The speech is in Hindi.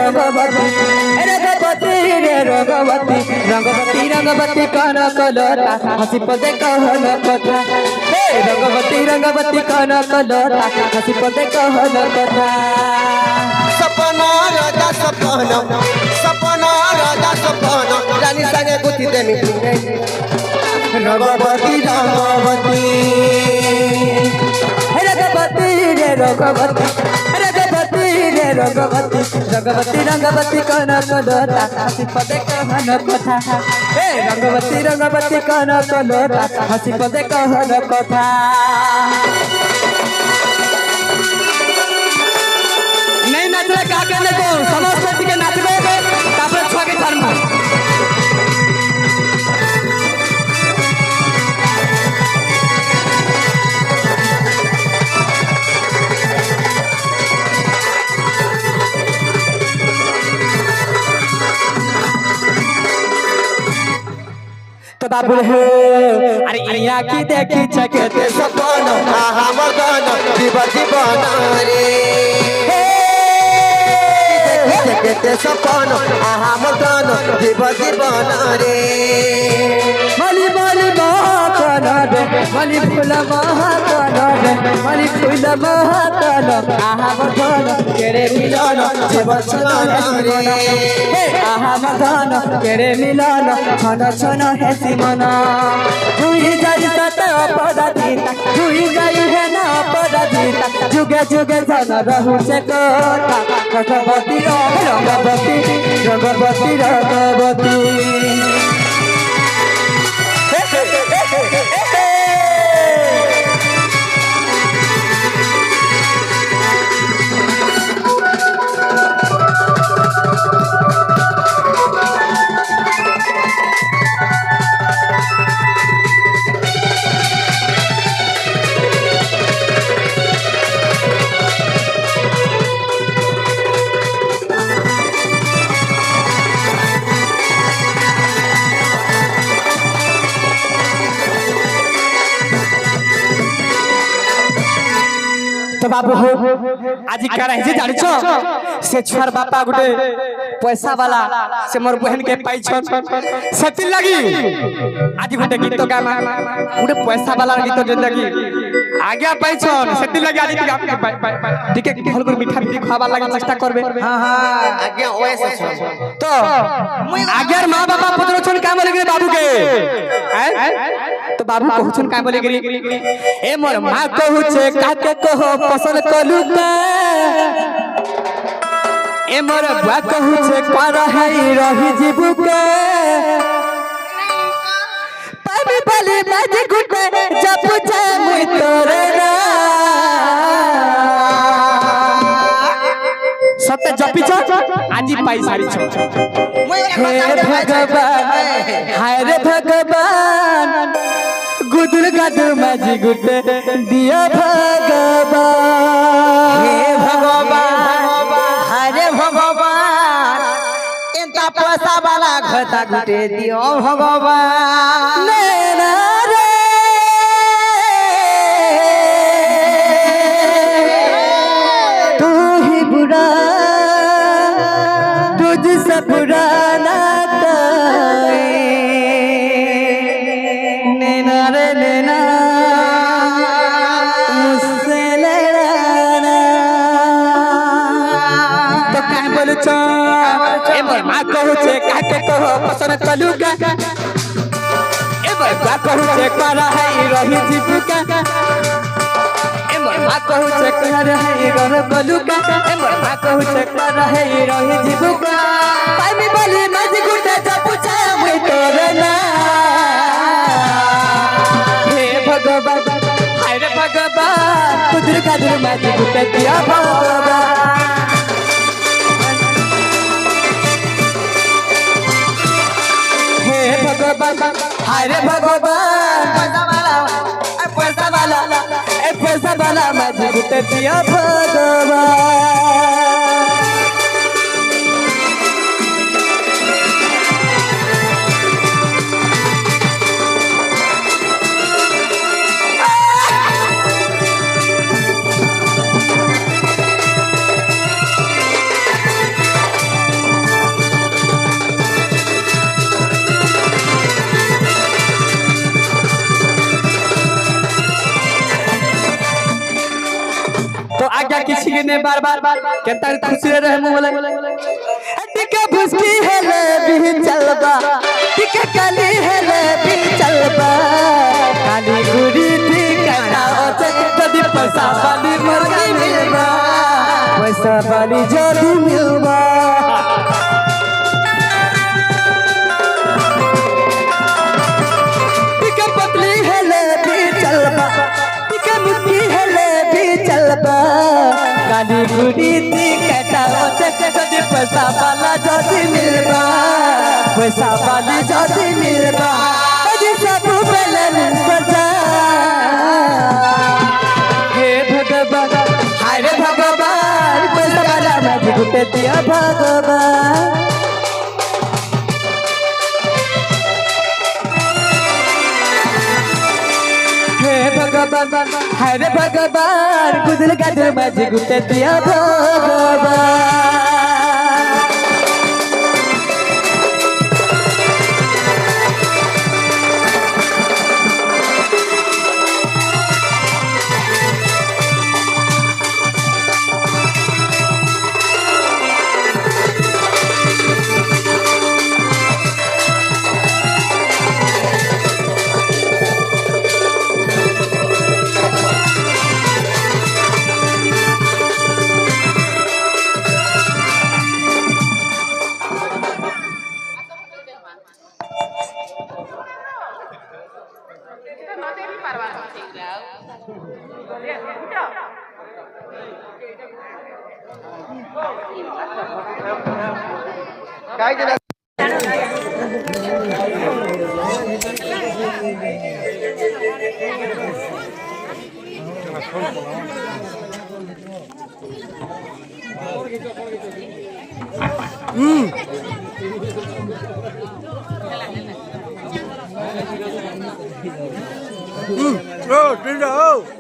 रंगवती रंगवती रे रंगवती रंगवती रंगवती कान कलता हसी पदे कहन कथा हे रंगवती कान कलता हसी पदे कहन कथा सपना राजा सपना सपना राजा सपना रानी संगे गुथी देनी रंगवती रंगवती रंगवती रे रंगवती रंगवती रे रंगवती रंगवती रंगवती कान कलता हसी पदे कहन कथा हे रंगवती कान कलता हसी पदे कहन कथा नहीं नाचले का कहले को समस्त के नाचबे तापर छुआ के धर्म तो बाबू हे अरे इया की देखी छकते सपना हमर गान दीवाना रे देखते सपना हमर गान दीवाना रे मली मली महाकानद मली फूल महाकानद मली फूल महाकानद आहा बधन केरे मिलन जीवन रे आहा बधन केरे मिलन छन छन हेसी मन जुई जाई सत अपराधीता जुई जाई है ना अपराधीता जुगे जुगे जन रहु से कथा रंगवती रंगवती रंगवती रंगवती तो बाबू हो आज का रही जानिछ से छुआर बापा गुटे पैसा वाला से मोर बहन के पाई छन सेति लगी आज गुटे गीत गामा गुटे पैसा वाला गीत जिंदगी आज्ञा पाई छन सेति लगी आज आपके ठीक है भल कर मीठा मीठी खावा लगा चेष्टा करबे हां हां आज्ञा ओएस छन तो आज्ञार मां बाबा पुत्र छन काम लगे बाबू के तो बाबू कहू छन काम लगे ए मोर मां कहू छे काके कहो पसंद कलू का ए मोर बुआ कहू छे कर है रही जीबू के पाबी बली बाज गुटे जब छे मुई तोरे ना सत्य जपी छ आजी पाई सारी छ हे भगवान हाय रे भगवान गुदुल गादुर माजी गुटे दिया भगवान हे भगवान हरे भगवान इनका पैसा वाला घटा गुटे दियो भगवान नैना रे तू ही बुरा तुझसे पुराना नैना रे नैना मुझसे लड़ाना तो क्या बोलू छो ए मोर मां कहू छे काके कहो पसंद कलूगा ए मोर बा कहू छे कर है रही जीबुका ए मोर मां कहू छे कर है घर कलूगा ए मोर मां कहू छे कर है रही जीबुका पाइमी बोली मज गुटे जपु छे मुई तोरे ना हे भगवान हाय रे भगवान कुदर कादर मज गुटे दिया भगवान भगवान हाय रे भगवान पैसा वाला माझी गुटे दिया भगवान आज्ञा किसी ने बार बार कहता खुशी रहे बोले टिके भुसकी हेले भी चलबा टिके काली हेले भी चलबा काली गुड़ी थी कहता ओते जदी पैसा वाली मुर्गी मिलबा पैसा वाली जदी मिलबा टिके पतली हेले भी चलबा टिके मुट्ठी हेले भी चलबा काली गुड़ी थी कहता ओते जदी पैसा वाला जदी मिलबा पैसा वाली जदी मिलबा अजी सब बेलन सजा हे भगवान हाय रे भगवान पैसा वाला मैं गुटे दिया भगवान हे भगवान हाय रे भगवान गुदल गादल मैं गुटे दिया भगवान काय केलं Oh,